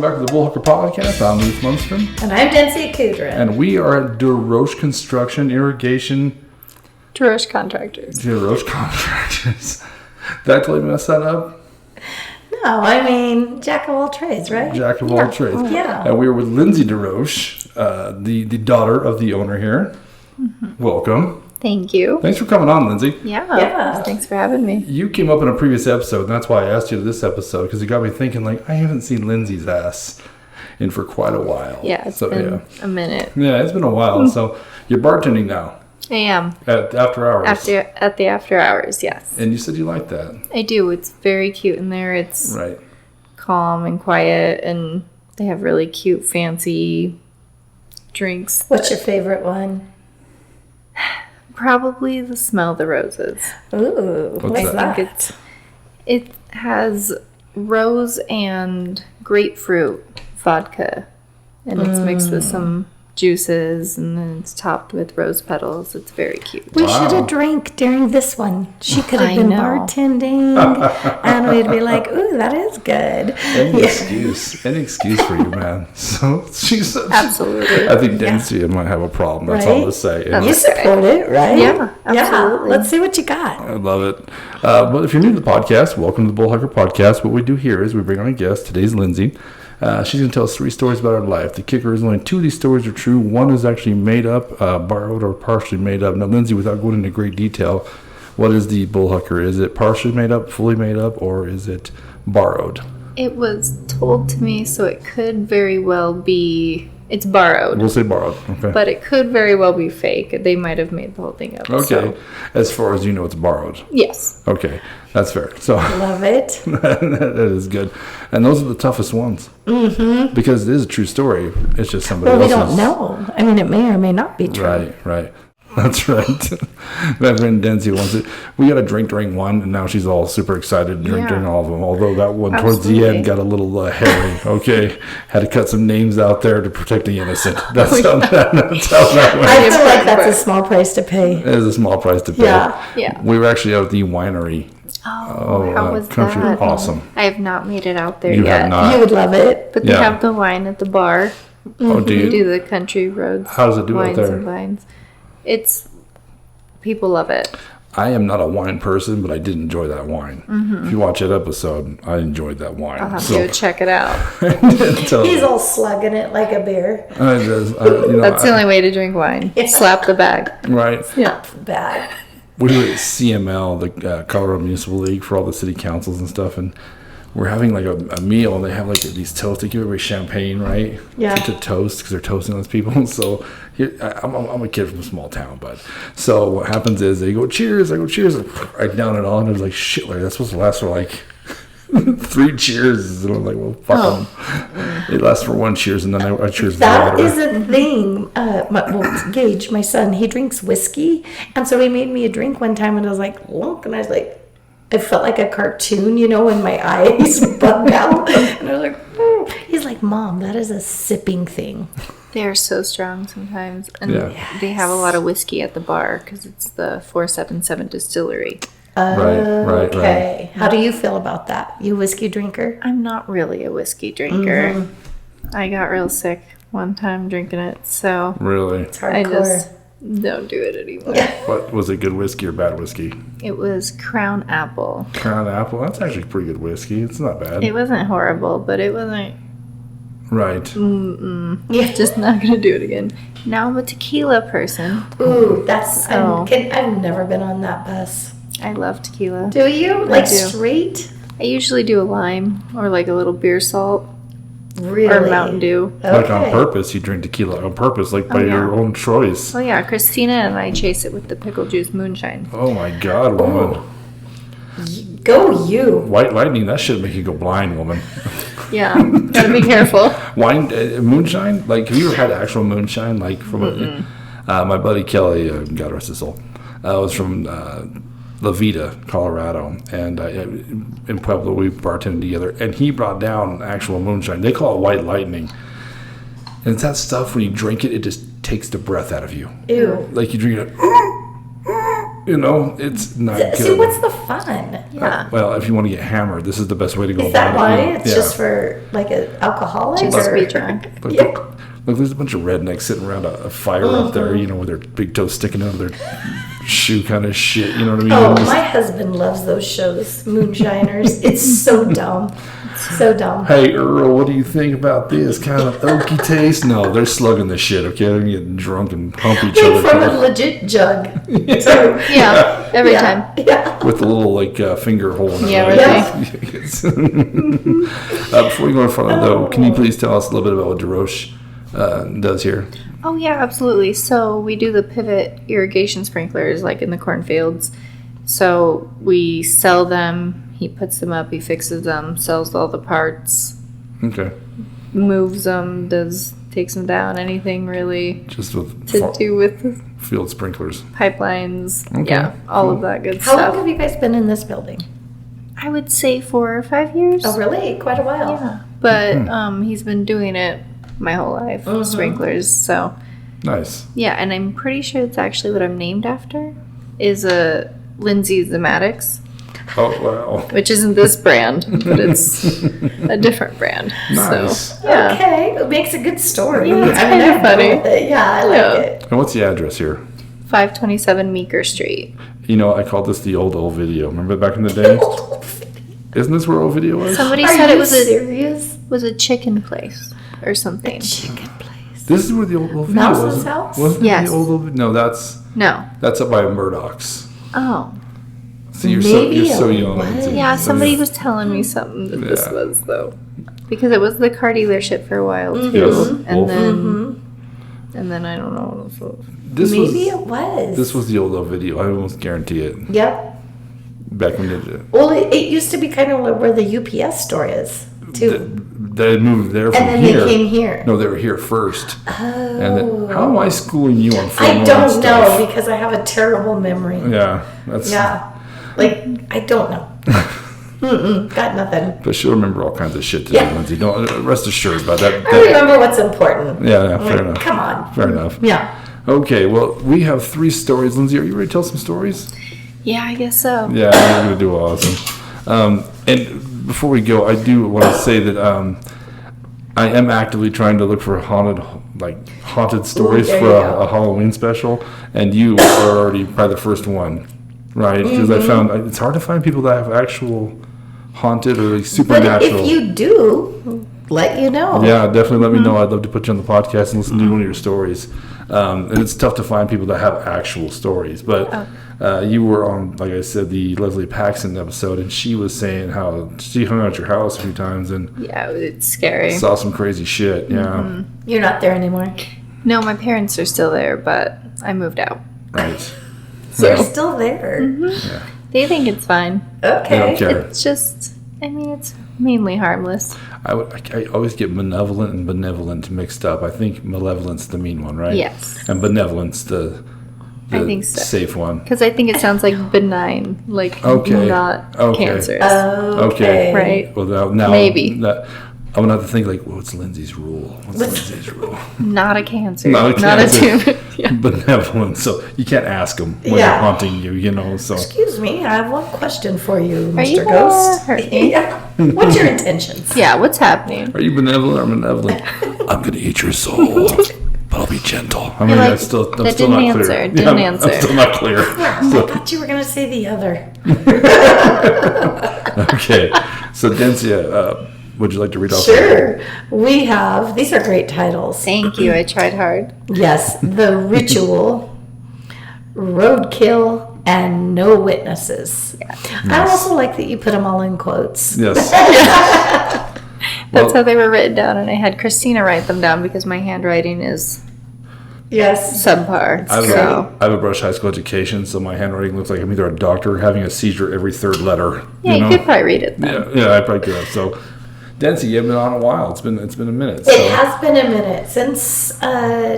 welcome back to the Bullhucker podcast. I'm Luke Munstrom. And I'm Lindsey Deroche. And we are at Deroche Construction Irrigation. Deroche Contractors. Deroche Contractors. Did I totally mess that up? No, I mean, jack of all trades, right? Jack of all trades. Oh, yeah. And we're with Lindsey Deroche, the daughter of the owner here. Mm-hmm. Welcome. Thank you. Thanks for coming on, Lindsey. Yeah. Thanks for having me. You came up in a previous episode, and that's why I asked you to this episode, because it got me thinking, like, I haven't seen Lindsey's ass in for quite a while. Yeah, it's been a minute. Yeah, it's been a while. So you're bartending now. I am. At after hours. At the after hours, yes. And you said you like that. I do. It's very cute in there. It's right. Calm and quiet, and they have really cute, fancy drinks. What's your favorite one? Probably the smell of the roses. Ooh, what's that? I think it has rose and grapefruit vodka, and it's mixed with some juices, and then it's topped with rose petals. It's very cute. We should have drank during this one. She could have been bartending, and we'd be like, "Ooh, that is good." Any excuse for you, man. So she's Absolutely. I think Nancy might have a problem. That's all to say. You support it, right? Yeah, absolutely. Yeah. Let's see what you got. I love it. But if you're new to the podcast, welcome to the Bullhucker podcast. What we do here is we bring on a guest. Today's Lindsey. She's going to tell us 3 stories about her life. The kicker is only 2 of these stories are true. 1 is actually made up, borrowed, or partially made up. Now, Lindsey, without going into great detail, what is the Bullhucker? Is it partially made up, fully made up, or is it borrowed? It was told to me, so it could very well be... It's borrowed. We'll say borrowed. Okay. But it could very well be fake. They might have made the whole thing up. Okay. So. As far as you know, it's borrowed. Yes. Okay. That's fair. So Love it. that is good. And those are the toughest ones. Mm-hmm. Because it is a true story. It's just somebody else's. Well, we don't know. I mean, it may or may not be true. Right. That's right. My friend Denzi wants it. We got a drink during one, and now she's all super excited to drink during all of them. Although that one towards the end got a little hairy. Okay, had to cut some names out there to protect the innocent. That's how that went. I feel like that's a small price to pay. It is a small price to pay. Yeah. We were actually out at the winery. Oh, how was country, that? Awesome. I have not made it out there You yet. have not. You would love it. But they have the wine at the bar. Oh, do you? Do the country roads. How does it do wines out there? And vines. People love it. I am not a wine person, but I did enjoy that wine. Mm-hmm. If you watch that episode, I enjoyed that wine. I'll have to go check it out. He's all slugging it like a beer. That's the only way to drink wine. Slap the bag. Right. Yeah. Bad. We were at CML, the Colorado Municipal League, for all the city councils and stuff, and we're having like a meal, and they have like these toasts. They give everybody champagne, right? Yeah. To toast, because they're toasting those people. So here, I'm a kid from a small town, but so what happens is they go cheers. I go cheers. I down it all, and there's like shit. Like that's supposed to last for like 3 cheers. And I'm like, well, fuck them. It lasts for 1 cheers, and then I cheers. That is a thing. Gage, my son, he drinks whiskey, and so he made me a drink one time, and I was like, look, and I was like. I felt like a cartoon, when my eyes bugged out. And I was like, He's like, Mom, that is a sipping thing. They are so strong sometimes. And they have a lot of whiskey at the bar because it's the 477 distillery. Right. Okay. How do you feel about that? You a whiskey drinker? I'm not really a whiskey drinker. Mm-hmm. I got real sick one time drinking it, so... Really? It's hardcore. I just don't do it anymore. What was it, good whiskey or bad whiskey? It was Crown Apple. Crown Apple? That's actually pretty good whiskey. It's not bad. It wasn't horrible, but it wasn't... Right. Just not going to do it again. Now I'm a tequila person. Ooh, that's... I've never been on that bus. I love tequila. Do you? Like straight? I usually do a lime or like a little beer salt. Really? Or Mountain Dew. Okay. Like on purpose, you drink tequila on purpose, like by your own choice. Oh yeah, Christina and I chase it with the pickle juice moonshine. Oh my God, woman. Go you. White lightning, that should make you go blind, woman. Yeah, gotta be careful. Wine, moonshine? Like, have you ever had actual moonshine? Like, from my buddy Kelly, God rest his soul, was from La Vida, Colorado, and in Pueblo we bartended together, and he brought down actual moonshine. They call it white lightning, and it's that stuff when you drink it, it just takes the breath out of you. Ew. Like you drink it, You know, it's not good. See, what's the fun? Yeah. Well, if you want to get hammered, this is the best way to go Is that about why? it. It's just for like an alcoholic? Just or? be drunk. Look, Yeah. look, there's a bunch of rednecks sitting around a fire up there, you know, with their big toes sticking out of their shoe kind of shit. You know what I mean? Oh, Just- my husband loves those shows, Moonshiners. It's so dumb. So dumb. Hey Earl, what do you think about this kind of oaky taste? No, they're slugging this shit. Okay, they're getting drunk and pump each Like from a other legit jug. Too. Yeah, every time. Yeah. with a little like finger hole in it. Yeah, right? Before we go in front of it, though, can you please tell us a little bit about what Deroche does here? Oh yeah, absolutely. So we do the pivot irrigation sprinklers like in the cornfields. So we sell them. He puts them up. He fixes them. Sells all the parts. Okay, Moves them. Takes them down. Anything really just with to do with field sprinklers. pipelines. Okay, Yeah, all cool. of that good How long stuff. have you guys been in this building? I would say 4 or 5 years. Oh, really? Quite a while. Yeah, but he's been doing it my whole life. Sprinklers. So Nice. yeah, and I'm pretty sure it's actually what I'm named after. Is a Lindsey Deroche, Oh wow, which isn't this brand, but it's a different brand. nice. So yeah, Okay. It makes a good story. Yeah, it's I mean, kinda I'm funny. cool with it. Yeah, I like Yeah. it. And what's the address here? 527 Meeker Street. You know, I called this the old video. Remember back in the day? Isn't this where old video was? Somebody Are said you it was serious? a chicken place or something. Chicken place. This is where the old video Mouse's was. house? Wasn't Yes. it the old? No, that's No. up by Murdoch's. Oh. So you're Maybe you're so it young. was. Yeah, somebody was telling me something that this Yeah. was though, because it was the car dealership for a while too, Yes. and Wolf. then I don't know what else was. This Maybe was it was. this was the old video. I almost guarantee it. Yep. Back when it Well, it used to be kind of like where the UPS store is, too. they moved there from And then here. they came here. No, they were here first. Oh. And then, how am I schooling you on I Formula don't stuff? know because I have a terrible memory. Yeah, that's. Yeah. Like, I don't know. Got nothing. But she'll remember all kinds of shit today, Yeah. Lindsay. Don't rest assured about that. I remember what's important. Yeah, Like, fair enough. come on. Fair enough. Yeah. Okay, well, we have 3 stories. Lindsay, are you ready to tell some stories? Yeah, I guess so. Yeah, we're going to do awesome. And before we go, I do want to say that I am actively trying to look for haunted stories there for you go. a Halloween special, and you are already probably the first one, right? Because I found it's hard to find people that have actual haunted or like But supernatural. if you do, let you know. Yeah, definitely let me know. I'd love to put you on the podcast and listen to one of your stories. And it's tough to find people that have actual stories. But you were on, like I said, the Leslie Paxton episode, and she was saying how she hung out at your house a few times and Yeah, it's scary. saw some crazy shit. Yeah, You're not there anymore. No, my parents are still there, but I moved out. right. You're So, still there. They think it's fine. they don't Okay. care. It's just, I mean, it's mainly harmless. I always get malevolent and benevolent mixed up. I think malevolent's the mean one, right? Yes. And benevolence the I think so. safe one. Because I think it sounds like benign, like Okay. not Okay. cancerous. Okay. Right. Well, now Maybe. I'm gonna have to think like, what's Lindsay's rule? What's Lindsay's rule? Not a cancer. Not a Not a cancer. tumor. Yeah. Benevolent. So you can't ask them when Yeah. they're haunting you, you know. So Excuse me, I have one question for you, Are you Mr. Ghost. gonna hurt me? Yeah. What's your intentions? Yeah, what's happening? are you benevolent or malevolent? I'm gonna eat your soul, but I'll be gentle. I mean, like, I'm still that not didn't clear. answer, didn't I'm answer. still not clear. I thought you were going to say the other. Okay. So Dencia, would you like to read off? Sure. We have, these are great titles. Thank you. I tried hard. Yes, The Ritual, Roadkill, and No Witnesses. I also like that you put them all in quotes. Yes. That's Well- how they were written down, and I had Christina write them down because my handwriting is Yes. subpar. I So have a Brush High School education, so my handwriting looks like I'm either a doctor having a seizure every 3rd letter. yeah, you could probably read it. Then. Yeah, I probably could. So, Dencia, you haven't been on a while. It's been a minute. It So. has been a minute since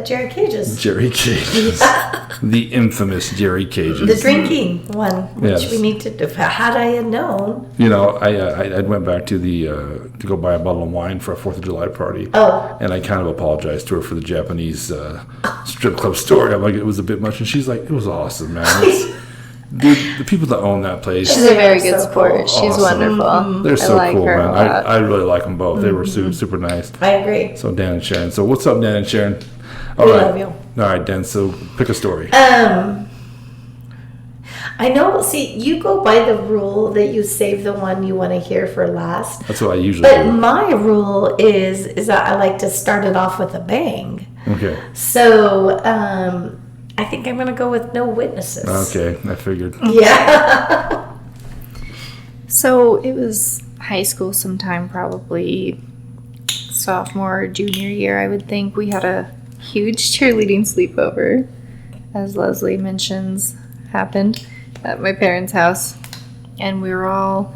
Jerry Cage's. Jerry Cages, the infamous Jerry Cages. The drinking one, which Yes. we need to do. Had I had known. You know, I went back to the to go buy a bottle of wine for a 4th of July party. Oh. And I kind of apologized to her for the Japanese strip club story. I'm like, it was a bit much, and she's like, it was awesome, man. Dude, the people that own that place, She's a very good so sport. cool. She's Awesome. wonderful. they're so I like cool, her man. a lot. I really like them both. They were super nice. I agree. So Dan and Sharon. So what's up, Dan and Sharon? All We right. love you. All right, Dan. So pick a story. I know. See, you go by the rule that you save the one you want to hear for last. That's what I usually But do. my rule is that I like to start it off with a bang. Okay. So I think I'm gonna go with no witnesses. Okay. I figured. Yeah. So it was high school sometime, probably sophomore or junior year, I would think. We had a huge cheerleading sleepover, as Leslie mentions, happened at my parents' house. And we were all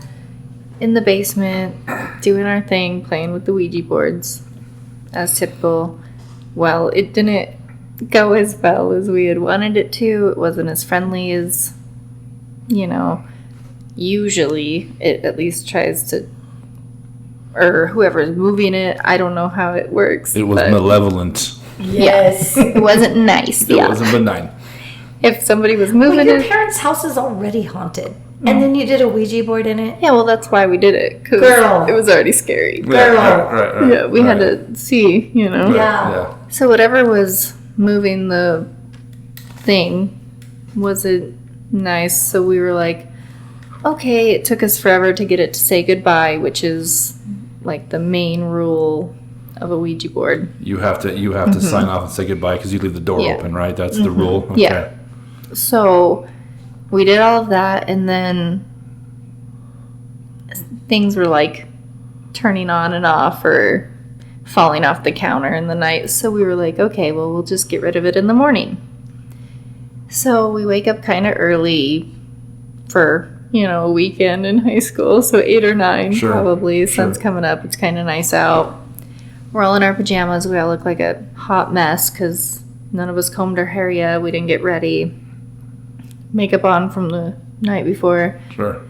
in the basement doing our thing, playing with the Ouija boards, as typical. Well, it didn't go as well as we had wanted it to. It wasn't as friendly as, usually it at least tries to, or whoever's moving it, I don't know how it works. It was but malevolent. Yes. it wasn't nice. It Yeah. wasn't benign. If somebody was Well, moving your it. parents' house is already haunted, and then you did a Ouija board in it. Yeah, well, that's why we did it. 'Cause Girl. it was already scary. Yeah, Girl. right. Yeah, we had right. to see, Right, Yeah. So whatever was moving the thing wasn't nice. So we were like, okay, it took us forever to get it to say goodbye, which is like the main rule of a Ouija board. You have to sign off and say goodbye because you leave the door Yeah. open, right? That's the rule. Okay. Yeah. So we did all of that, and then things were like turning on and off or falling off the counter in the night. So we were like, okay, well, we'll just get rid of it in the morning. So we wake up kind of early for, a weekend in high school. So 8 or 9 Sure, probably. The sun's sure. coming up. It's kind of nice out. We're all in our pajamas. We all look like a hot mess because none of us combed our hair yet. We didn't get ready. Makeup on from the night before. Sure.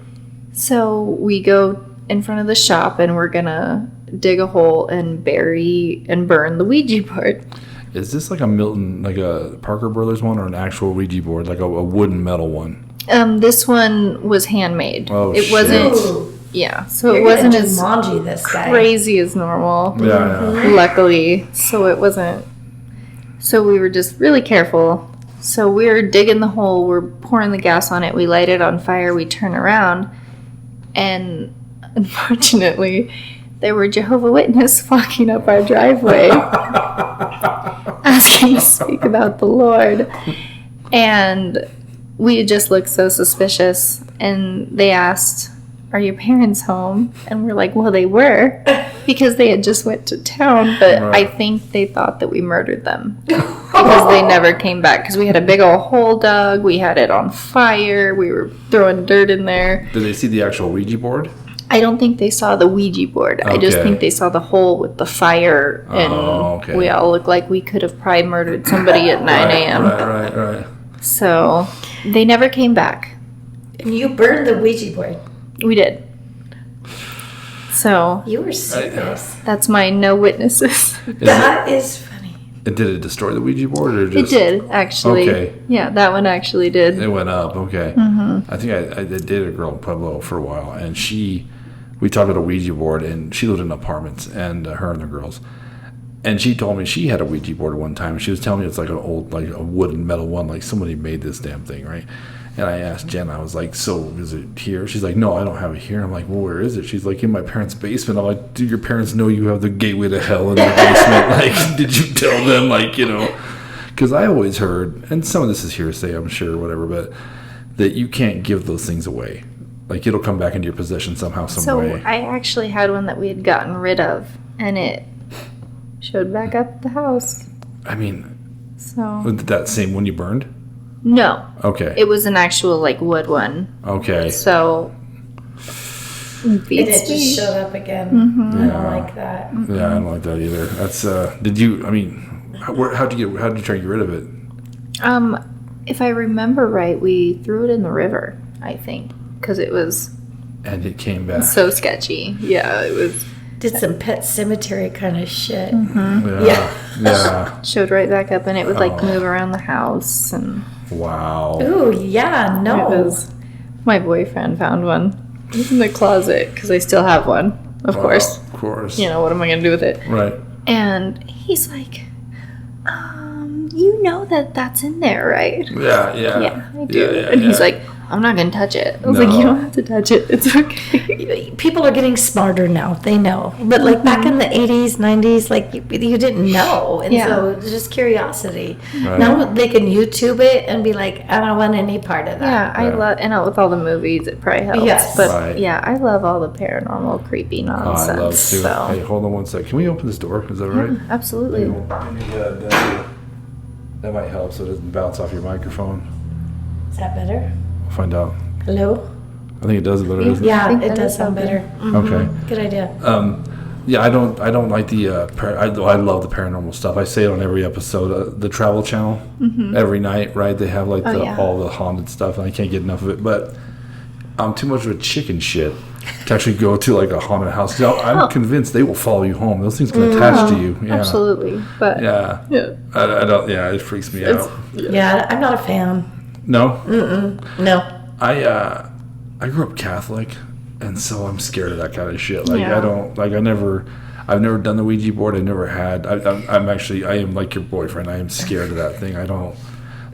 So we go in front of the shop and we're gonna dig a hole and bury and burn the Ouija board. Is this like a Milton, like a Parker Brothers one, or an actual Ouija board, like a wooden metal one? This one was handmade. Oh, it shit. wasn't. Ooh. Yeah, so You're it wasn't gonna as Jumanji this guy. crazy as normal. Yeah. Luckily, so it wasn't. So we were just really careful. So we're digging the hole. We're pouring the gas on it. We light it on fire. We turn around, and unfortunately, there were Jehovah Witnesses walking up our driveway, asking to speak about the Lord. And we just looked so suspicious. And they asked, "Are your parents home?" And we're like, well, they were, because they had just went to town. But Right. I think they thought that we murdered them because they never came back. Because we had a big old hole dug. We had it on fire. We were throwing dirt in there. Did they see the actual Ouija board? I don't think they saw the Ouija board. I just Okay. think they saw the hole with the fire, and Oh, okay. we all looked like we could have probably murdered somebody at 9 a.m. Right. So they never came back. And you burned the Ouija board. We did. So You were serious. that's my no witnesses. That is funny. Did it destroy the Ouija board, or It just did, actually. Okay. Yeah, that one actually did. It went up. Okay. Mm-hmm. I think I dated a girl in Pueblo for a while, and we talked about a Ouija board, and she lived in apartments, and her and the girls. And she told me she had a Ouija board one time, and she was telling me it's like an old, like a wooden metal one, like somebody made this damn thing, right? And I asked Jen, I was like, so is it here? She's like, no, I don't have it here. I'm like, well, where is it? She's like, in my parents' basement. I'm like, do your parents know you have the gateway to hell in your basement? Like, did you tell them, like, because I always heard, and some of this is hearsay, I'm sure, whatever, but that you can't give those things away. Like, it'll come back into your possession somehow, some So way. I actually had one that we had gotten rid of, and it showed back up at the house. I mean, So that same one you burned? no, Okay. it was an actual like wood one. Okay. So And it beats just me. showed up again. Mm-hmm. I Yeah. don't like that. Yeah, I don't like that either. That's, did you, I mean, how'd you try to get rid of it? If I remember right, we threw it in the river. I think because it was And it came back. so sketchy. Yeah, it was. Did some pet cemetery kind of shit. Yeah. Yeah. Yeah. Showed right back up, and it would like Oh. move around the house, and Wow. Ooh, yeah, no. It was, my boyfriend found one. It's in the closet because I still have one, of course. Of course. You know, what am I going to do with it? Right. And he's like, you know that's in there, right? Yeah. Yeah, I do. Yeah, and he's like, I'm not going to touch it. I was No. like, you don't have to touch it. It's okay. People are getting smarter now. They know. But like back in the 80s, 90s, like you didn't know. And Yeah. so it's just curiosity. Right. Now they can YouTube it and be like, I don't want any part of that. Yeah, I love, and with all the movies, it probably helps. Yes. But Right. yeah, I love all the paranormal, creepy Oh, nonsense. I love to. So. Hey, hold on one sec. Can we open this door? Is that right? Absolutely. That might help so it doesn't bounce off your microphone. Is that better? We'll find out. Hello? I think it does better, doesn't it? Yeah, think it that does is sound something. better. Okay. Good idea. Yeah, I don't like the. I love the paranormal stuff. I say it on every episode. The Travel Channel every night, right? They have like yeah. all the haunted stuff, and I can't get enough of it. But I'm too much of a chicken shit to actually go to like a haunted house. Now, I'm convinced they will follow you home. Those things can attach to you. Yeah. Absolutely. But Yeah. I don't. Yeah, it freaks me out. Yeah, I'm not a fan. No. No. I grew up Catholic, and so I'm scared of that kind of shit. Like Yeah. I don't like. I've never done the Ouija board. I never had. I am like your boyfriend. I am scared of that thing. I don't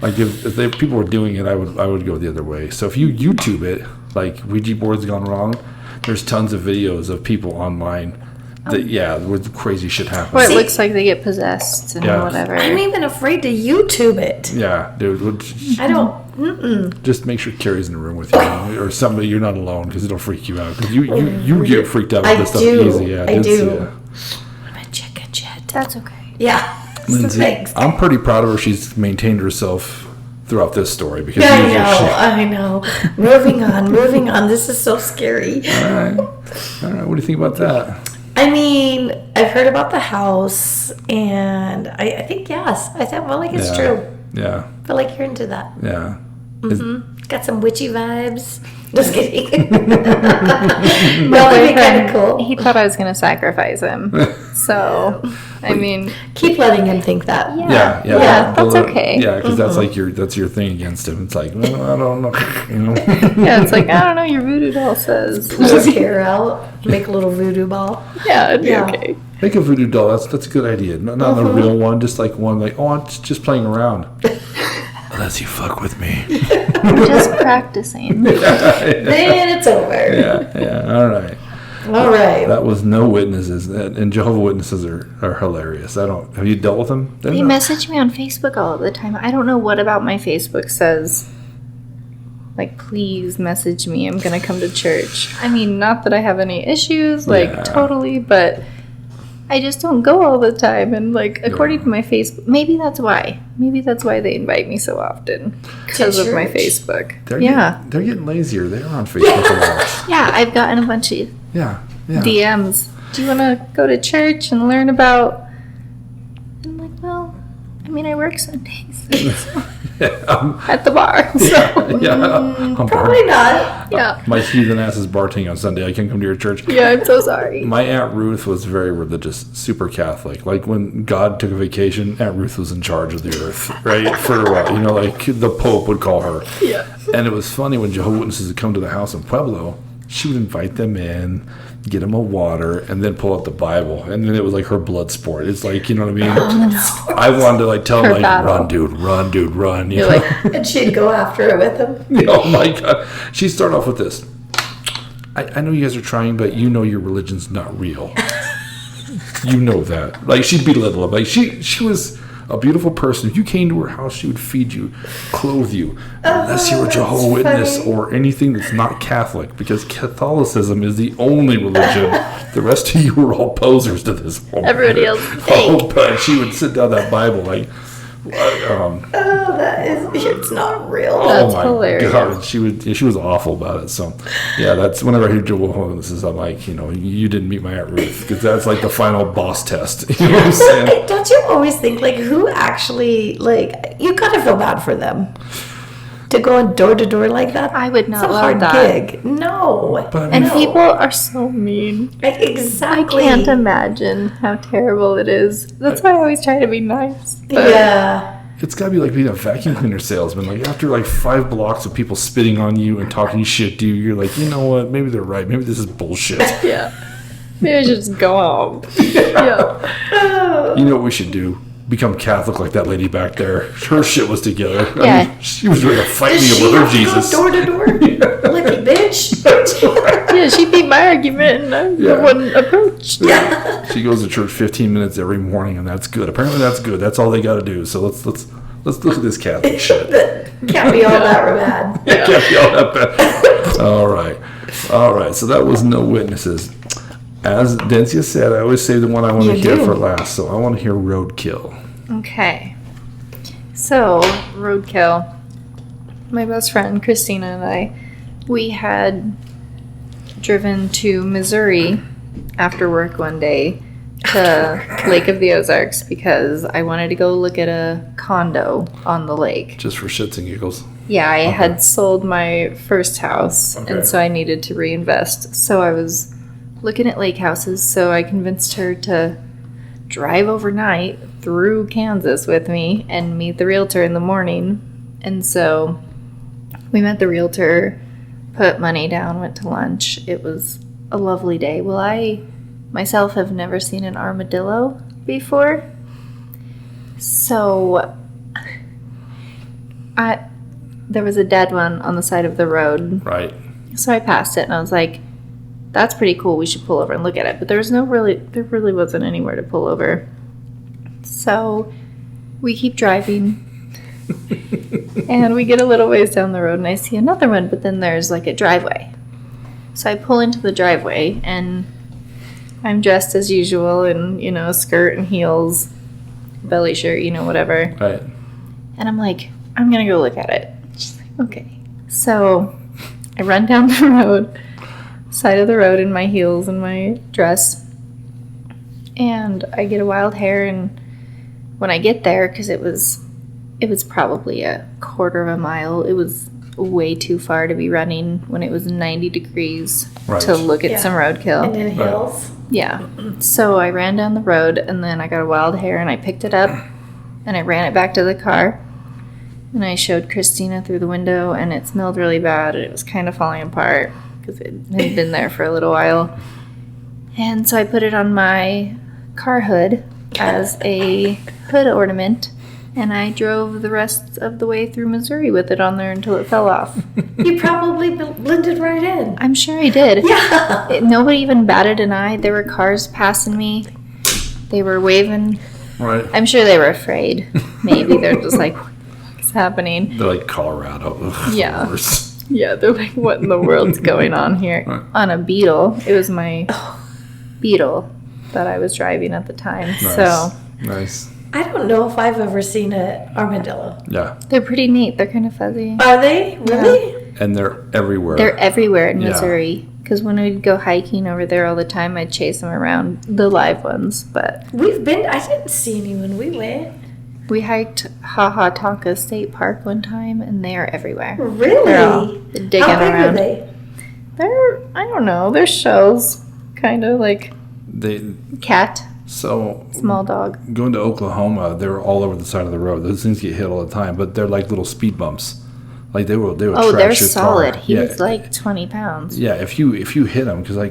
like if people were doing it. I would go the other way. So if you YouTube it, like Ouija boards gone wrong, there's tons of videos of people online that where crazy shit happens. Or it looks like they get possessed and Yeah. whatever. I'm even afraid to YouTube it. Yeah, dude. I don't. Just make sure Carrie's in the room with you, or somebody. You're not alone because it'll freak you out. Because you get freaked out with I this stuff do. easy. Yeah, I do. Yeah. I'm a chicken shit. That's okay. Yeah. Lindsay, Thanks. I'm pretty proud of her. She's maintained herself throughout this story because Yeah, I know. Moving on. This is so scary. All right. What do you think about that? I mean, I've heard about the house, and I think yes. I feel like it's true. Yeah. I feel like you're into that. Yeah. Got some witchy vibes. Just kidding. That would be kind of cool. He thought I was going to sacrifice him. So, I mean, Keep letting him think that. yeah. Yeah. That's okay. Yeah, because that's like that's your thing against him. It's like, well, I don't know, you know. Yeah, it's like, I don't know, your voodoo doll says. Pull his hair out. Make a little voodoo ball. Yeah, it'd be Yeah. okay. Make a voodoo doll. That's a good idea. Not a real one, just like one like, oh, I'm just playing around. Unless you fuck with me. I'm just practicing. Then it's over. Yeah. All right. All right. That was no witnesses, and Jehovah Witnesses are hilarious. Have you dealt with them? They message me on Facebook all the time. I don't know what about my Facebook says, like, please message me. I'm going to come to church. I mean, not that I have any issues, totally, but I just don't go all the time. And, like, according to my Facebook, maybe that's why. Maybe that's why they invite me so often. Because of my church? Facebook. They're getting lazier. They're on Facebook a lot. Yeah, I've gotten a bunch of Yeah. DMs. Do you want to go to church and learn about... I'm like, well, I mean, I work Sundays at the bar. So, I'm Probably not. yeah. My heathen ass is bartending on Sunday. I can't come to your church. Yeah, I'm so sorry. My Aunt Ruth was very religious, super Catholic. Like when God took a vacation, Aunt Ruth was in charge of the earth, right? For a while, like the Pope would call her. Yeah. And it was funny when Jehovah's Witnesses would come to the house in Pueblo, she would invite them in, get them a water, and then pull out the Bible. And then it was like her blood sport. It's like, you know what I mean? I wanted to like tell Her them, like, battle. run, dude, run. You You're know? like, And she'd go after it with him. Oh my God. She'd start off with this. I know you guys are trying, but you know your religion's not real. You know that. Like, she'd belittle him. Like, she was a beautiful person. If you came to her house, she would feed you, clothe you, unless you were Jehovah's Witness funny. or anything that's not Catholic, because Catholicism is the only religion. The rest of you are all posers to this point. everybody else is Oh, but she would sit down that Bible like, Oh, that is. It's not real. That's oh my hilarious. God, she was awful about it. So, yeah, that's whenever I hear Jehovah's Witnesses, I'm like, you didn't meet my Aunt Ruth, because that's like the final boss test. You know what I'm saying? Don't you always think, like, who actually, like, you gotta feel bad for them to go on door to door like that? I would not It's a love hard that. gig. No. But I mean, And No. people are so mean. Like, I exactly. can't imagine how terrible it is. That's why I always try to be nice. But Yeah. It's got to be like being a vacuum cleaner salesman. Like after like 5 blocks of people spitting on you and talking shit to you, you're like, you know what? Maybe they're right. Maybe this is bullshit. Yeah. Maybe I should just go home. Yeah. You know what we should do? Become Catholic like that lady back there. Her shit was together. Yeah. I mean, she was ready to fight Does me she over her have to Jesus. go door to door? Lucky bitch. Yeah, she beat my argument and I'm the one approached. Yeah. She goes to church 15 minutes every morning, and that's good. Apparently, that's good. That's all they got to do. So let's look at this Catholic shit. Can't be all that bad. Can't be all that bad. All right. So that was no witnesses. As Dencia said, I always save the one I want to hear for last. So I want to hear roadkill. Okay. So, roadkill. My best friend, Christina, and I, we had driven to Missouri after work one day to Lake of the Ozarks because I wanted to go look at a condo on the lake. Just for shits and giggles. Yeah, I had sold my first house, Okay. and so I needed to reinvest. So I was looking at lake houses, so I convinced her to drive overnight through Kansas with me and meet the realtor in the morning. And so we met the realtor, put money down, went to lunch. It was a lovely day. Well, I myself have never seen an armadillo before. So there was a dead one on the side of the road. Right. So I passed it and I was like, that's pretty cool. We should pull over and look at it. But there really wasn't anywhere to pull over. So we keep driving and we get a little ways down the road and I see another one, but then there's like a driveway. So I pull into the driveway and I'm dressed as usual in, skirt and heels, belly shirt, whatever. Right. And I'm like, I'm going to go look at it. She's like, okay. So I run down the road, side of the road in my heels and my dress. And I get a wild hair. And when I get there, because it was probably a quarter of a mile, it was way too far to be running when it was 90 degrees to look at some roadkill. And in hills. Yeah. So I ran down the road and then I got a wild hair and I picked it up and I ran it back to the car. And I showed Christina through the window, and it smelled really bad, and it was kind of falling apart because it had been there for a little while. And so I put it on my car hood as a hood ornament, and I drove the rest of the way through Missouri with it on there until it fell off. You probably blended right in. I'm sure I did. Yeah. Nobody even batted an eye. There were cars passing me. They were waving. Right. I'm sure they were afraid. Maybe they're just like, happening. They're like Colorado. Ugh, Yeah. worse. Yeah, they're like, what in the world's going on here? Right. On a Beetle. It was my Beetle that I was driving at the time. Nice. So Nice. I don't know if I've ever seen an armadillo. Yeah. they're pretty neat. They're kind of fuzzy. Are they? Really? And they're everywhere. They're everywhere in Yeah. Missouri. Because when we'd go hiking over there all the time, I'd chase them around, the live ones. But I didn't see any when we went. we hiked Tonka State Park one time, and they are everywhere. Really? They're all digging How big around. are they? They're, I don't know, they're shells. Kind of like They cat, so small dog. going to Oklahoma, they were all over the side of the road. Those things get hit all the time, but they're like little speed bumps. Like they will Oh, trash they're your solid. car. He Yeah. was like 20 pounds. Yeah, if you hit them, because I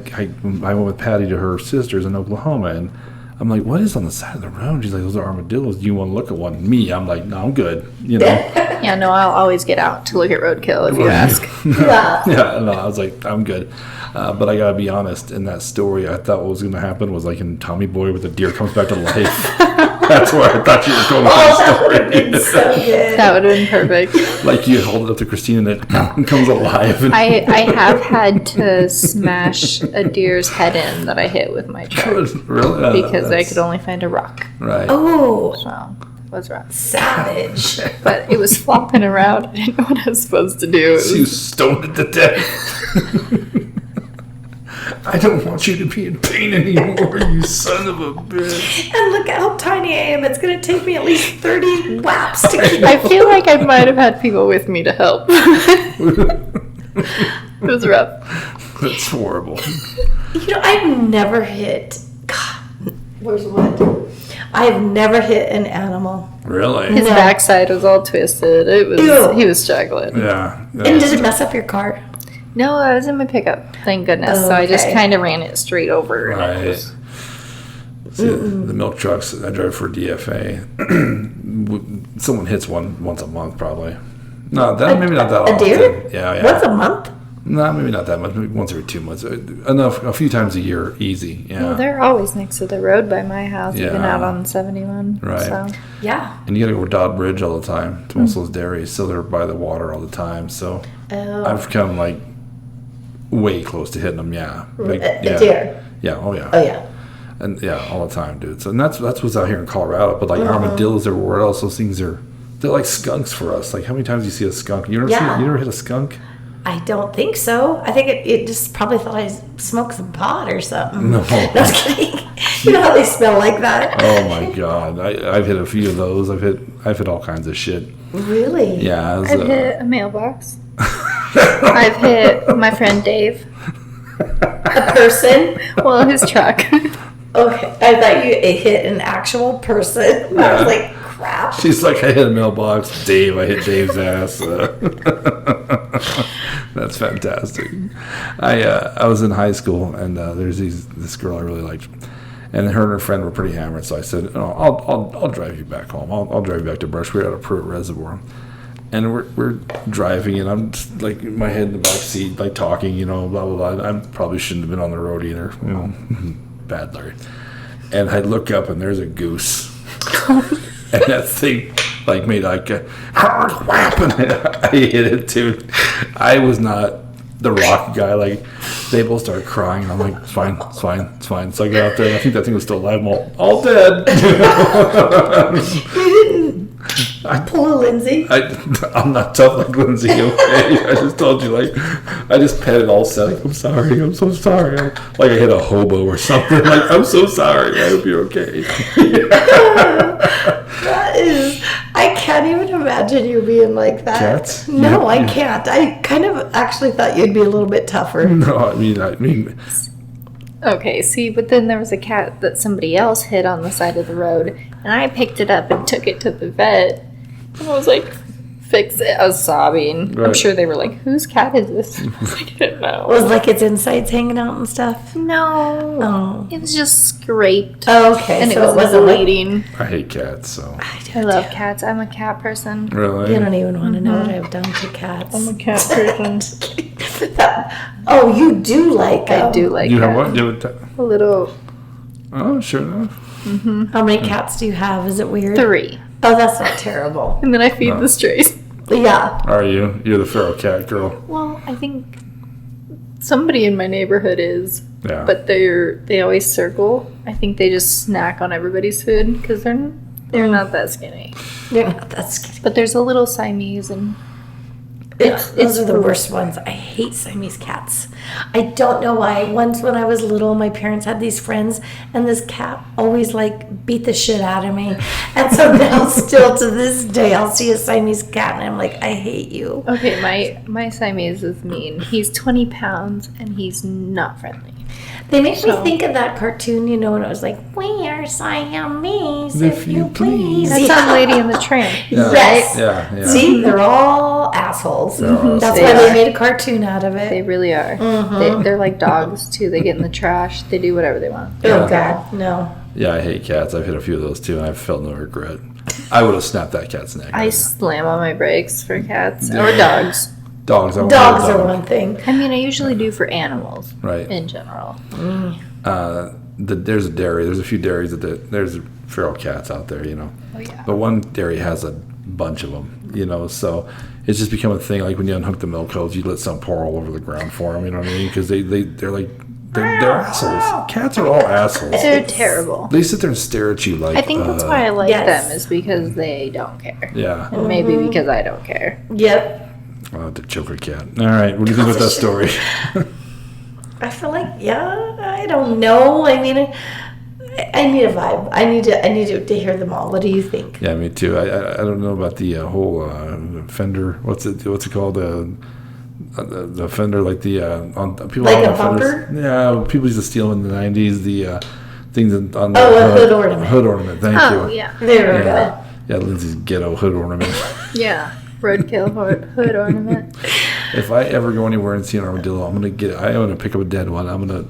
went with Patty to her sister's in Oklahoma, and I'm like, what is on the side of the road? She's like, those are armadillos. Do you want to look at one? Me, I'm like, no, I'm good. Yeah, no, I'll always get out to look at roadkill if you ask. Yeah. Yeah, no, I was like, I'm good. But I gotta be honest, in that story, I thought what was gonna happen was like in Tommy Boy, where the deer comes back to life. That's where I thought you were going with Oh, that that would have story. been so good. That would have been perfect. Like you hold it up to Christine and it comes alive. And I have had to smash a deer's head in that I hit with my truck really? because I could only find a rock. Right. Oh, So it was rough. savage. But it was flopping around. I didn't know what I was supposed to do. It So you was, stoned it to death. I don't want you to be in pain anymore, you son of a bitch. And look how tiny I am. It's going to take me at least 30 whaps to keep I feel like I might have had people with me to help. It was rough. That's horrible. I've never hit. God, Where's what? I have never hit an animal. Really? His No. backside was all twisted. Ew. He was struggling. Yeah. And did it mess up your car? No, I was in my pickup, thank goodness. Oh, So I just okay. kind of ran it straight over. Right. See, the milk trucks, I drive for DFA. Someone hits one once a month, probably. No, maybe not that A often. deer? Yeah. Once a month? No, maybe not that much. Maybe once every 2 months. Enough, a few times a year, easy. Yeah. Well, they're always next to the road by my house, even Yeah. out on 71. Right. So. Yeah. And you got to go over Dodd Bridge all the time to most of those dairies, so they're by the water all the time. So Oh. I've come like way close to hitting them. Yeah. Like, A deer. Yeah. Oh yeah. Oh, yeah. And yeah, all the time, dude. So and that's what's out here in Colorado. But like armadillos everywhere else, those things they're like skunks for us. Like how many times do you see a skunk? You never hit a skunk? I don't think so. I think it just probably thought I smoked some pot or something. No. No, I was kidding. You know how they smell like that? Oh my god, I've hit a few of those. I've hit all kinds of shit. Really? Yeah, I've hit a mailbox. I've hit my friend Dave. A person? Well, his truck. Okay. I thought you hit an actual person. I was like, crap. She's like, I hit a mailbox. Dave, I hit Dave's ass. That's fantastic. I was in high school, and there's this girl I really liked, and her and her friend were pretty hammered. So I said, I'll drive you back home. I'll drive you back to Brush. We're at a Pruitt Reservoir, and we're driving, and I'm just, like my head in the back seat, like talking, blah blah blah. I probably shouldn't have been on the road either, bad Larry. And I look up, and there's a goose. And that thing like made like a whap, and I hit it too. I was not the rock guy. Like they both started crying, and I'm like, it's fine. So I got out there, and I think that thing was still alive. I'm all dead. You didn't pull a Lindsay? I'm not tough like Lindsay. Okay, I just told you, like, I just petted all set. Like, I'm so sorry. Like I hit a hobo or something. Like, I'm so sorry. I hope you're okay. That is, I can't even imagine you being like that. Cats? No, Yeah. I can't. I kind of actually thought you'd be a little bit tougher. No, I mean, Okay, see, but then there was a cat that somebody else hit on the side of the road, and I picked it up and took it to the vet. And I was like, fix it. I was sobbing. I'm Right. sure they were like, whose cat is this? I didn't know. Was like its insides hanging out and stuff? No. Oh. It was just scraped. Oh, okay. And so it was wasn't like, bleeding. I hate cats. So I love cats. I'm a cat person. really, you don't even want to know what I've done to cats. I'm a cat person. Oh, you do like I do like you have cats. what? Do it. A little Oh, sure enough. How many cats do you have? Is it weird? 3. Oh, that's not terrible. And then I feed the strays. Yeah. Are you? You're the feral cat girl. Well, I think somebody in my neighborhood is, Yeah. but they always circle. I think they just snack on everybody's food because they're not that skinny. You're not that skinny. But there's a little Siamese, and Those are the worst ones. I hate Siamese cats. I don't know why. Once when I was little, my parents had these friends, and this cat always like beat the shit out of me. And so now, still to this day, I'll see a Siamese cat, and I'm like, I hate you. okay, my Siamese is mean. He's 20 pounds, and he's not friendly. They make me So- think of that cartoon, and it was like, "We are Siamese, If you please." That's Yeah. on Lady in the Tramp. Yes. Yeah. See, they're all assholes. They're all That's assholes. why They they are. made a cartoon out of They it. really are. They're like dogs too. They get in the trash. They do whatever they want. Oh God, no. Yeah, I hate cats. I've hit a few of those too, and I've felt no regret. I would have snapped that cat's neck. I slam on my brakes for cats or dogs. Dogs. I won't Dogs hit a are dog. one thing. I mean, I usually do for animals Right. in general. There's a dairy. There's a few dairies there's feral cats out there, Oh yeah. But one dairy has a bunch of them, so it's just become a thing. Like when you unhook the milk hose, you let some pour all over the ground for them. You know what I mean? Because they're assholes. Cats are all assholes. They're terrible. They sit there and stare at you like. I think that's why I like Yes. them is because they don't care. Yeah. And maybe because I don't care. Yep. The choker cat. All right. What do you think about that story? I feel like, yeah, I don't know. I mean, I need a vibe. I need to hear them all. What do you think? Yeah, me too. I don't know about the whole fender. What's it called? The fender, like the on people Like on a fenders. bumper? Yeah, people used to steal in the '90s. things on the a hood ornament. Hood ornament. Thank Oh, you. yeah. There we go. Yeah, Lindsay's ghetto hood ornament. Yeah. Roadkill hood ornament. If I ever go anywhere and see an armadillo, I'm gonna pick up a dead one. I'm gonna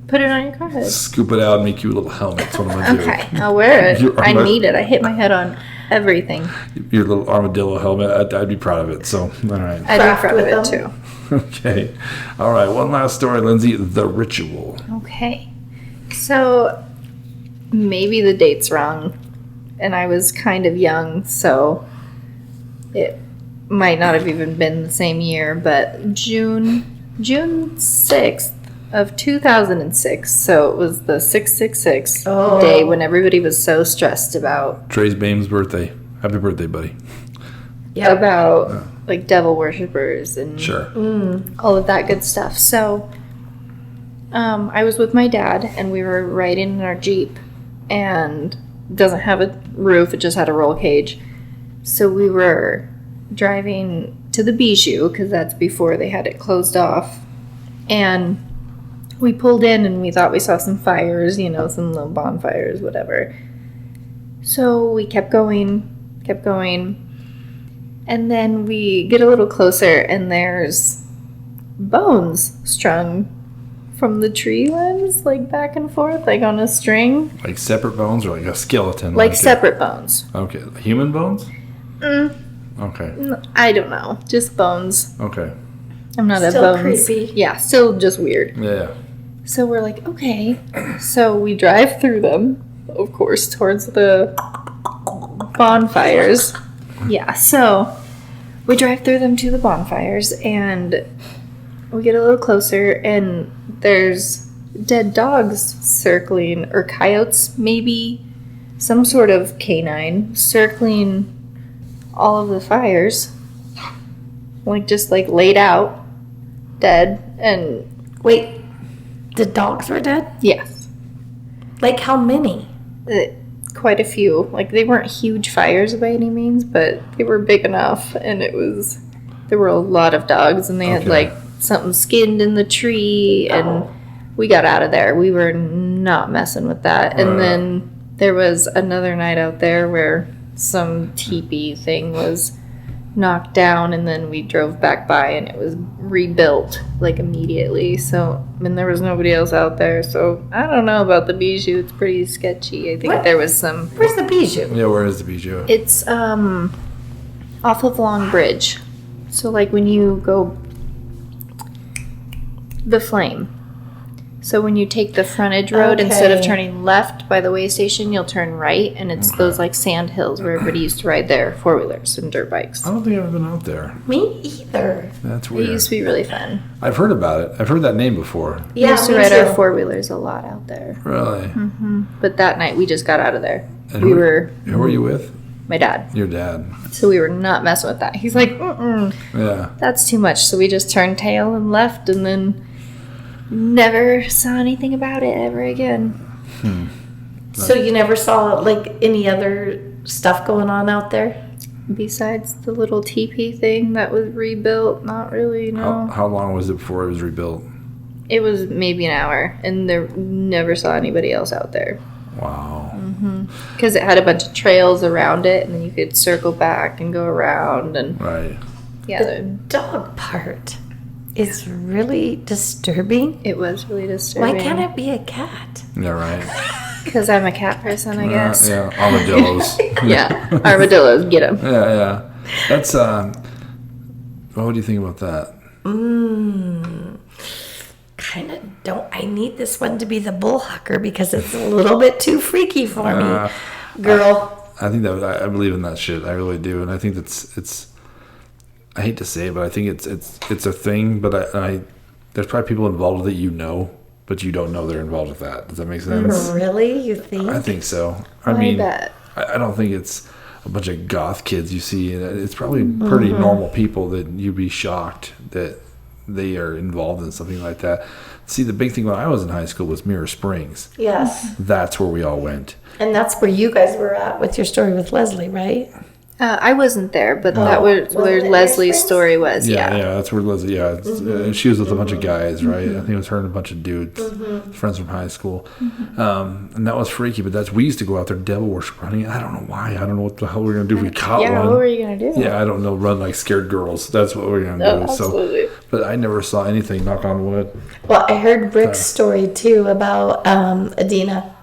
Put it on your car hood. scoop it out and make you a little helmet. That's what I'm gonna do. Okay, I'll wear it. Your I need it. I hit my head on everything. Your little armadillo helmet. I'd be proud of it. So, all right. I'd be Craft proud of with it them. too. Okay. All right. One last story, Lindsay. The ritual. Okay. So maybe the date's wrong. And I was kind of young, so it might not have even been the same year, but June 6th of 2006. So it was the 666 Oh. day when everybody was so stressed about Trey's Bame's birthday. Happy birthday, buddy. Yep. about like devil worshippers and Sure. all of that good stuff. So I was with my dad and we were riding in our Jeep, and it doesn't have a roof, it just had a roll cage. So we were driving to the Bijou because that's before they had it closed off, and we pulled in and we thought we saw some fires, some little bonfires, whatever. So we kept going, and then we get a little closer and there's bones strung from the tree limbs, like back and forth, like on a string. Like separate bones or like a skeleton? Like separate bones. Okay. Human bones? Okay. I don't know. Just bones. Okay. I'm not Still a bones. creepy. Yeah, still just weird. Yeah. So we're like, okay. So we drive through them, of course, towards the bonfires. Yeah, so we drive through them to the bonfires and we get a little closer and there's dead dogs circling, or coyotes, maybe some sort of canine circling all of the fires. Like just like laid out, dead, and Wait, the dogs were dead? yes. Like how many? Quite a few. Like they weren't huge fires by any means, but they were big enough, and there were a lot of dogs, and they had Okay. like something skinned in the tree, and we got out of there. We were not messing with that. And then there was another night out there where some teepee thing was knocked down, and then we drove back by and it was rebuilt like immediately. So there was nobody else out there, so I don't know about the Bijou. It's pretty sketchy. I think What? there was some. Where's the Bijou? Yeah, where is the Bijou? It's off of Long Bridge. So like when you go the Flame. So when you take the frontage road, instead of Okay. turning left by the way station, you'll turn right, and it's those like sand hills where everybody used to ride their 4-wheelers and dirt bikes. I don't think I've ever been out there. Me either. That's It weird. used to be really fun. I've heard about it. I've heard that name before. We Yeah, used to me ride our too. 4-wheelers a lot out there. Really? But that night we just got out of there. And We who- were Who were you with? my dad. Your dad. So we were not messing with that. He's like, Yeah. that's too much. So we just turned tail and left, and then never saw anything about it ever again. So you never saw like any other stuff going on out there? Besides the little teepee thing that was rebuilt, not really, no. How long was it before it was rebuilt? It was maybe an hour, and there never saw anybody else out there. Wow. Because it had a bunch of trails around it, and then you could circle back and go around, and Right. yeah, The dog part is really disturbing. it was really disturbing. Why can't it be a cat? Yeah, right. Because I'm a cat person, I guess. Yeah, armadillos. Yeah, armadillos, get them. Yeah. That's, what do you think about that? Kind of don't. I need this one to be the Bullhucker because it's a little bit too freaky for me. Girl. I think that I believe in that shit. I really do, and I think it's. I hate to say it, but I think it's a thing. But I there's probably people involved with it, but you don't know they're involved with that. Does that make sense? Really? You think? I think so. I I mean, bet. I don't think it's a bunch of goth kids you see. It's probably pretty normal people that you'd be shocked that they are involved in something like that. See, the big thing when I was in high school was Mirror Springs. Yes. That's where we all went. And that's where you guys were at with your story with Leslie, right? I wasn't there, but that was Was where it Leslie's Springs? story was. Yeah, Yeah. that's where Leslie. Yeah, she was with a bunch of guys, right? I think it was her and a bunch of dudes, friends from high school, and that was freaky. But we used to go out there devil worship running. I don't know why. I don't know what the hell we're gonna do if we caught Yeah, one. what were you going to do? Yeah, I don't know. Run like scared girls. That's what we're gonna do. Absolutely. So, but I never saw anything. Knock on wood. Well, I heard Rick's story too about Adina.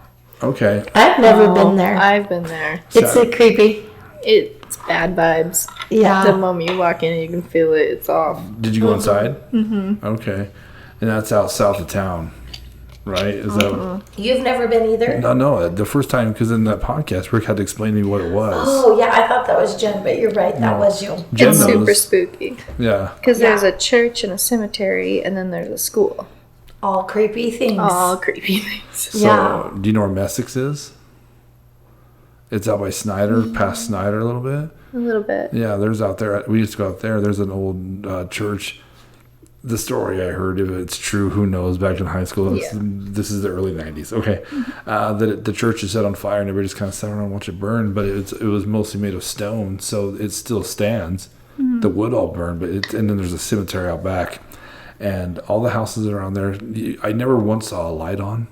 Okay. I've never been there. I've been there. It's creepy. It's bad vibes. Yeah. The moment you walk in, you can feel it. It's off. Did you go inside? Mm-hmm. Okay, and that's out south of town, right? Is that? You've never been either? No. The first time, because in that podcast, Rick had to explain to me what it was. Oh, yeah, I thought that was Jen, but you're right. That was you. Jen It's knows. super spooky. Yeah. Because Yeah. there's a church and a cemetery, and then there's a school. All creepy things. All creepy things. So, Yeah. do you know where Messick's is? It's out by Snyder, past Snyder a little bit. A little bit. Yeah, there's out there. We used to go out there. There's an old church. The story I heard, if it's true, who knows? Back in high school, this is the early '90s. Okay, that the church is set on fire and everybody just kind of sat around and watched it burn. But it was mostly made of stone, so it still stands. The wood all burned, but and then there's a cemetery out back, and all the houses around there. I never once saw a light on.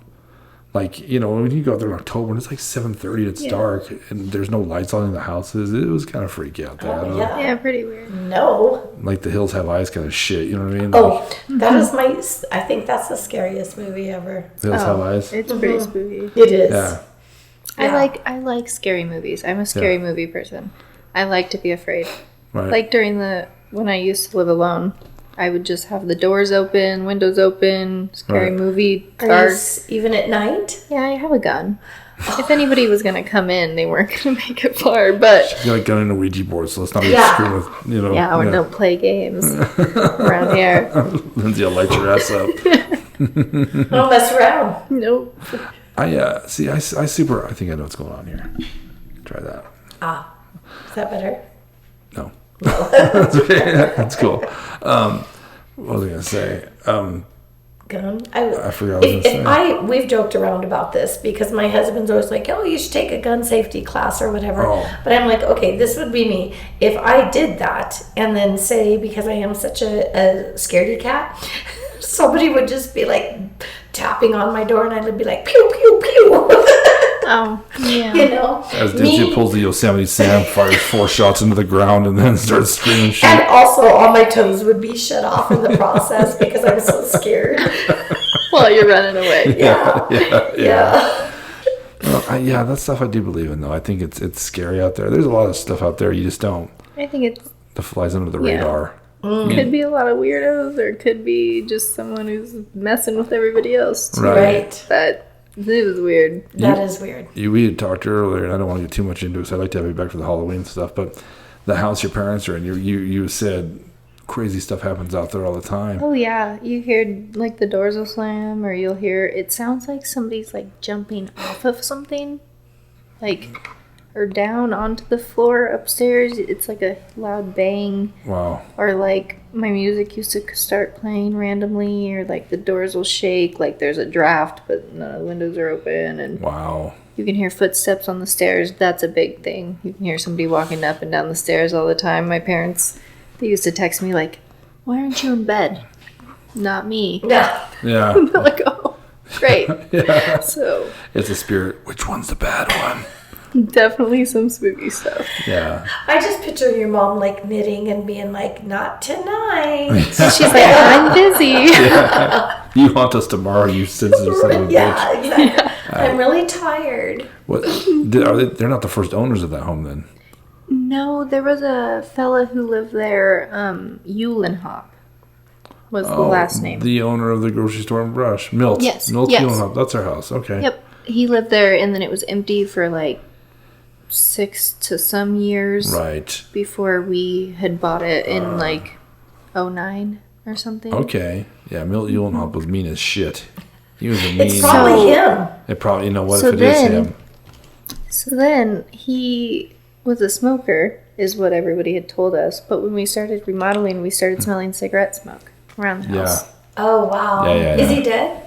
Like, when you go out there in October and it's like 7:30, it's dark, and there's no lights on in the houses. It was kind of freaky out there. I don't know. Yeah. Yeah, pretty weird. No. Like the hills have eyes kind of shit, you know what I mean? Oh, that is I think that's the scariest movie ever. The hills have eyes. It's pretty spooky. It is. Yeah. Yeah. I like scary movies. I'm a scary movie person. I like to be afraid. Right. Like when I used to live alone, I would just have the doors open, windows open, scary Right. movie, Are dark. you even at night? Yeah, I have a gun. If anybody was gonna come in, they weren't gonna make it far. But You got a gun and a Ouija board, so let's not be Yeah. screwing with, yeah, or don't play games around here. Lindsay will light your ass up. Don't mess around. Nope. I think I know what's going on here. Try that. Is that better? No. That's okay. That's cool. What was I gonna say? Gun. I forgot what I was gonna say. We've joked around about this because my husband's always like, oh, you should take a gun safety class or whatever. Oh. But I'm like, okay, this would be me. If I did that and then say, because I am such a scaredy cat, somebody would just be like tapping on my door and I would be like, pew, pew, pew. Oh, yeah. As Lindsay pulls the Yosemite Sam, fires 4 shots into the ground, and then starts screaming shit. And also all my toes would be shut off in the process because I'm so scared. While you're running away. Yeah. Well, that stuff I do believe in, though. I think it's scary out there. There's a lot of stuff out there you just don't. I think it's That flies under the Yeah. radar. could be a lot of weirdos, or it could be just someone who's messing with everybody else. Right. But it was weird. That is weird. We had talked earlier, and I don't want to get too much into it, so I'd like to have you back for the Halloween stuff. But the house your parents are in, you said crazy stuff happens out there all the time. Oh yeah, you hear like the doors will slam, or you'll hear it sounds like somebody's like jumping off of something, like or down onto the floor upstairs. It's like a loud bang. Wow. Or like my music used to start playing randomly, or like the doors will shake, like there's a draft, but none of the windows are open, and Wow. you can hear footsteps on the stairs. That's a big thing. You can hear somebody walking up and down the stairs all the time. My parents, they used to text me like, "Why aren't you in bed?" Not me. Yeah. Yeah. They're like, "Oh, great." Yeah. So It's a spirit. Which one's the bad one? definitely some spooky stuff. Yeah. I just picture your mom like knitting and being like, not tonight. She's like, "I'm busy." You haunt us tomorrow, you sensitive son of a bitch. Yeah, exactly. I'm really tired. What? They're not the first owners of that home then? No, there was a fella who lived there. Eulenhop was the last name. The owner of the grocery store in Brush. Milt. Yes, Milt yes. Gyllenhaal. That's our house. Okay. Yep, he lived there, and then it was empty for like 6 to some years Right. before we had bought it in like 09 or something. Okay. Yeah, Milt Gyllenhaal was mean as shit. He was a mean. It's probably him. It probably, what So if it is then- him? So then he was a smoker, is what everybody had told us. But when we started remodeling, we started smelling cigarette smoke around the house. Yeah. Oh, wow. Yeah. Is he dead?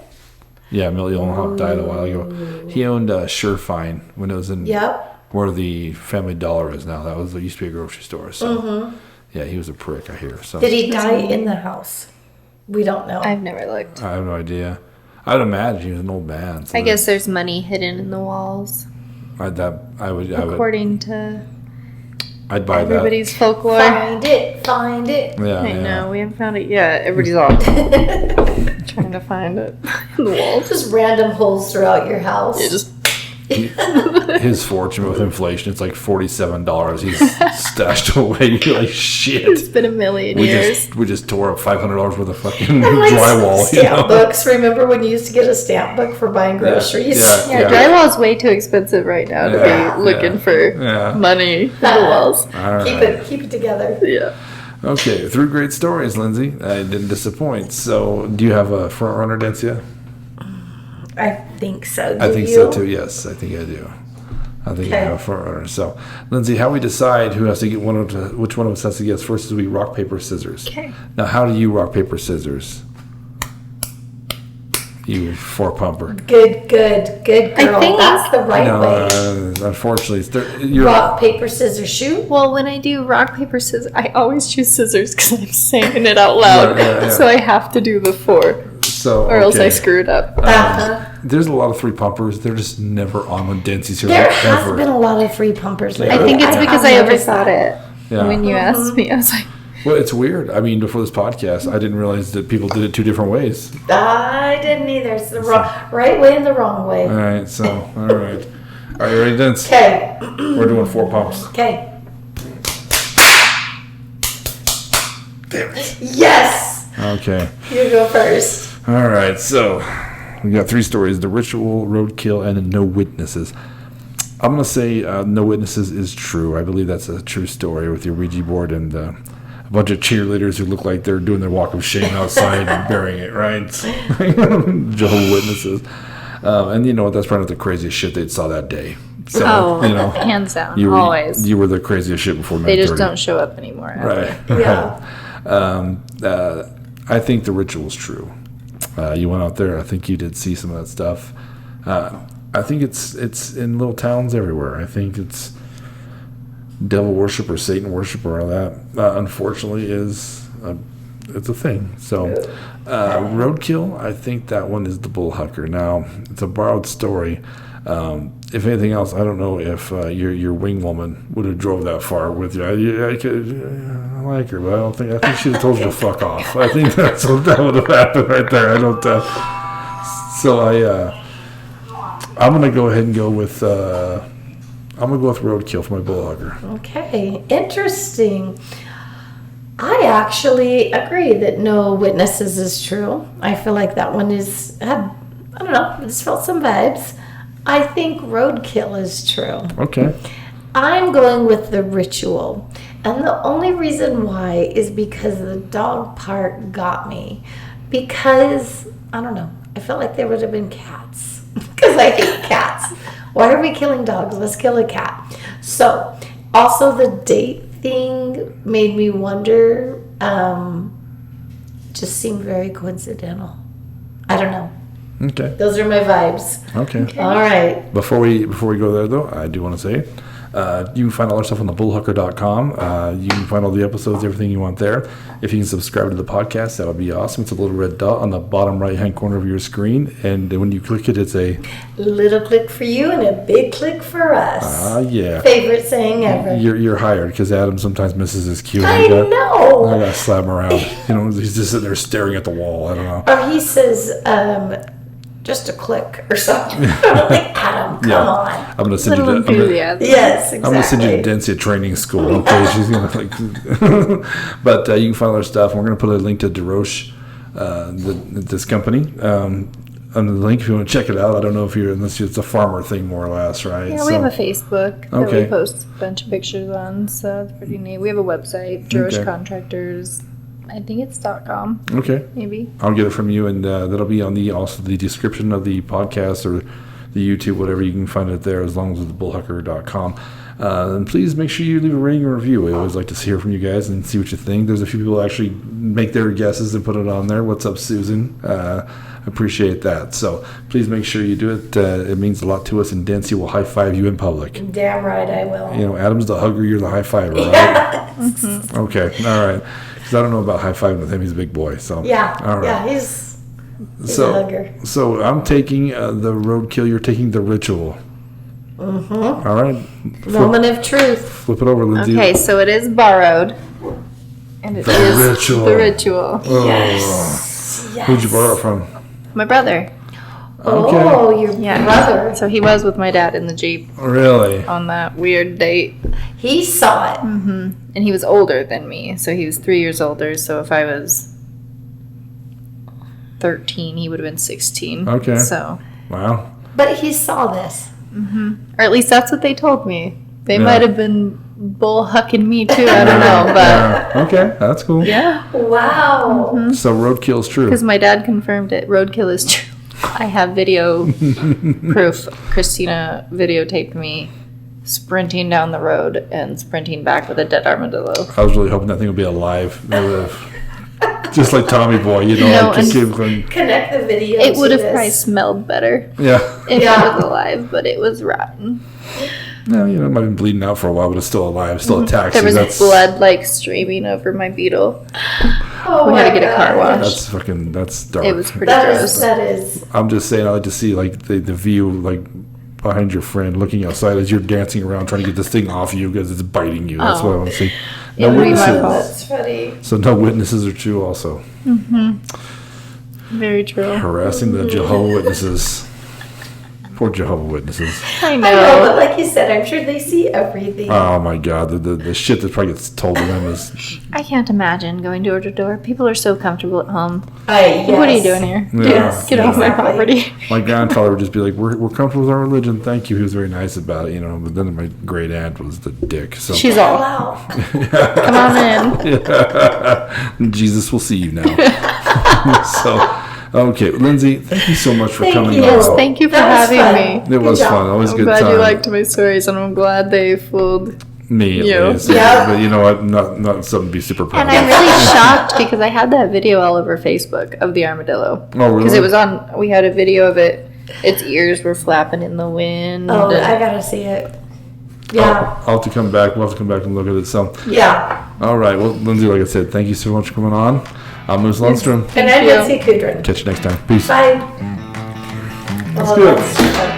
Yeah, Milt Gyllenhaal died a while ago. He owned Surefine when it was in. Yep. where the Family Dollar is now. That used to be a grocery store. So yeah, he was a prick, I hear. So Did he die in the house? We don't know. I've never looked. I have no idea. I'd imagine he was an old man. So I guess there's money hidden in the walls. I would. According to I'd buy everybody's folklore. Find it. that. Yeah, I know, we haven't found it yet. Everybody's all trying to find it in the walls. Just random holes throughout your house. Yeah, just His fortune with inflation, it's like $47. He's stashed away. You're like, shit. it's been a million years. We just tore up $500 worth of fucking And like drywall. stamp books. Remember when you used to get a stamp book for buying groceries? Yeah, drywall is way too expensive right now to be looking for money for the walls. All Keep it together. Yeah. Okay, 3 great stories, Lindsay. I didn't disappoint. So, do you have a front runner, Dancia? I think so. I think so too. Yes, I think I do. I think I have a front runner. So, Lindsay, how we decide who has to get which one of us has to guess first is we rock paper scissors. Okay. Now, how do you rock paper scissors? You 4-pumper. Good girl. I think that's the right way. Unfortunately, you're Rock, paper, scissors, shoot. Well, when I do rock, paper, scissors, I always choose scissors because I'm saying it out loud. Yeah. So I have to do the 4, or else I screw it up. There's a lot of 3-pumpers. They're just never on when Dancy's here. There like, has ever. been a lot of 3-pumpers lately. I think it's because I overthought it. Yeah. When you asked me, I was like, Well, it's weird. I mean, before this podcast, I didn't realize that people did it 2 different ways. I didn't either. It's the right way and the wrong way. All right, so, all right. Are you ready, Dance? Okay. We're doing 4 pumps. Okay. Damn it. Yes. Okay. You go first. All right, so we got 3 stories: the ritual, roadkill, and no witnesses. I'm gonna say no witnesses is true. I believe that's a true story with your Ouija board and a bunch of cheerleaders who look like they're doing their walk of shame outside and burying it, right? Jehovah Witnesses. And you know what? That's probably not the craziest shit they saw that day. So, you know, hands down, you were, always. You were the craziest shit before 9:30. They just don't show up anymore. Right. Yeah. I think the ritual's true. You went out there. I think you did see some of that stuff. I think it's in little towns everywhere. I think it's devil worship or Satan worship or all that. Unfortunately, it's a thing. So, roadkill. I think that one is the Bullhucker. Now, it's a borrowed story. If anything else, I don't know if your wing woman would have drove that far with you. I like her, but I think she'd have told you to fuck off. I think that's what that would have happened right there. I don't. I'm gonna go ahead and go with. I'm gonna go with roadkill for my Bullhucker. Okay. Interesting. I actually agree that no witnesses is true. I feel like that one I don't know, I just felt some vibes. I think roadkill is true. Okay. I'm going with the ritual. And the only reason why is because the dog part got me. Because, I don't know, I felt like there would have been cats. Because I hate cats. Why are we killing dogs? Let's kill a cat. So, also the date thing made me wonder, just seemed very coincidental. I don't know. Okay. Those are my vibes. Okay. All right. Before we go there, though, I do want to say you can find all our stuff on the bullhucker.com. You can find all the episodes, everything you want there. If you can subscribe to the podcast, that would be awesome. It's a little red dot on the bottom right-hand corner of your screen, and when you click it, it's a little click for you and a big click for us. Yeah. Favorite saying ever. You're hired because Adam sometimes misses his cue. I know. I gotta slap him around. He's just sitting there staring at the wall. I don't know. Or he says, just a click or something. I'm like, Adam, come on. I'm gonna send Little you to. enthusiasm. Yes, exactly. I'm gonna send you to Densey training school. Okay, she's gonna like. But you can find our stuff. We're gonna put a link to Deroche, this company, under the link if you want to check it out. I don't know if unless it's a farmer thing more or less, right? Yeah, we have a Facebook that Okay. we post a bunch of pictures on, so it's pretty neat. We have a website, Deroche Okay. Contractors. I think it's .com, Okay. maybe. I'll get it from you, and that'll be on also the description of the podcast or the YouTube, whatever. You can find it there as long as it's bullhucker.com. And please make sure you leave a rating or review. We always like to hear from you guys and see what you think. There's a few people who actually make their guesses and put it on there. What's up, Susan? Appreciate that. So please make sure you do it. It means a lot to us, and Dancy will high five you in public. Damn right I will. You know, Adam's the hugger, you're the high fiver, right? Yes. Okay, all right. Because I don't know about high fiving with him. He's a big boy. So Yeah. all right. Yeah, he's a hugger. So I'm taking the roadkill. You're taking the ritual. Mm-hmm. All right. Moment of truth. Flip it over, Lindsay. Okay, so it is borrowed. And it is ritual. the ritual. Oh. Yes. Who'd you borrow it from? My brother. Okay. Oh, your Yeah. brother. So he was with my dad in the Jeep Really? on that weird date. He saw it. And he was older than me. So he was 3 years older. So if I was 13, he would have been 16. Okay. So, Wow. But he saw this. or at least that's what they told me. They Yeah. might have been bullhucking me too. I don't know. But Yeah. Okay, that's cool. yeah. Wow. So roadkill's true. Because my dad confirmed it. Roadkill is true. I have video proof. Christina videotaped me sprinting down the road and sprinting back with a dead armadillo. I was really hoping that thing would be alive. It would have- Just like Tommy Boy, you know, No, like just and- give him. Connect the video. It to would have this. probably smelled better Yeah. if Yeah. it was alive, but it was rotten. No, you know, it might have been bleeding out for a while, but it's still alive. Still a taxi. There was That's blood like streaming over my beetle. Oh We had to my get a car gosh. wash. that's dark. It was pretty That gross. is. I'm just saying, I like to see like the view like behind your friend looking outside as you're dancing around trying to get this thing off you because it's biting you. That's what I want to see. No It would be my witnesses. fault. That's funny. So no witnesses are true. Also Very true. harassing the Jehovah Witnesses. Poor Jehovah Witnesses. I I know, know. but like you said, I'm sure they see everything. Oh my God, the shit that probably gets told to them is. I can't imagine going door to door. People are so comfortable at home. Yes. What are you doing here? Yeah. Get off my Exactly. property. My grandfather would just be like, "We're comfortable with our religion, thank you." He was very nice about it, you know. But then my great aunt was the dick. So She's all, Wow. come on in. Jesus will see you now. So, okay, Lindsay, thank you so much for Thank coming you. on. Yes, thank you for That was having fun. me. It was Good job. fun. Always a I'm good glad time. you liked my stories, and I'm glad they fooled. Me, at you. least. Yeah. But you know what? Not something to be super proud And of. I'm really shocked because I had that video all over Facebook of the armadillo. Oh, really? Because it was on, we had a video of it. Its ears were flapping in the wind. Oh, and- I gotta see it. Yeah. I'll have to come back. We'll have to come back and look at it. So, Yeah. all right. Well, Lindsay, like I said, thank you so much for coming on. I'm Moose Lundstrom. And I'm you. Nancy Kudrin. Catch you next time. Peace. Bye. Let's Oh, do it. that's fun.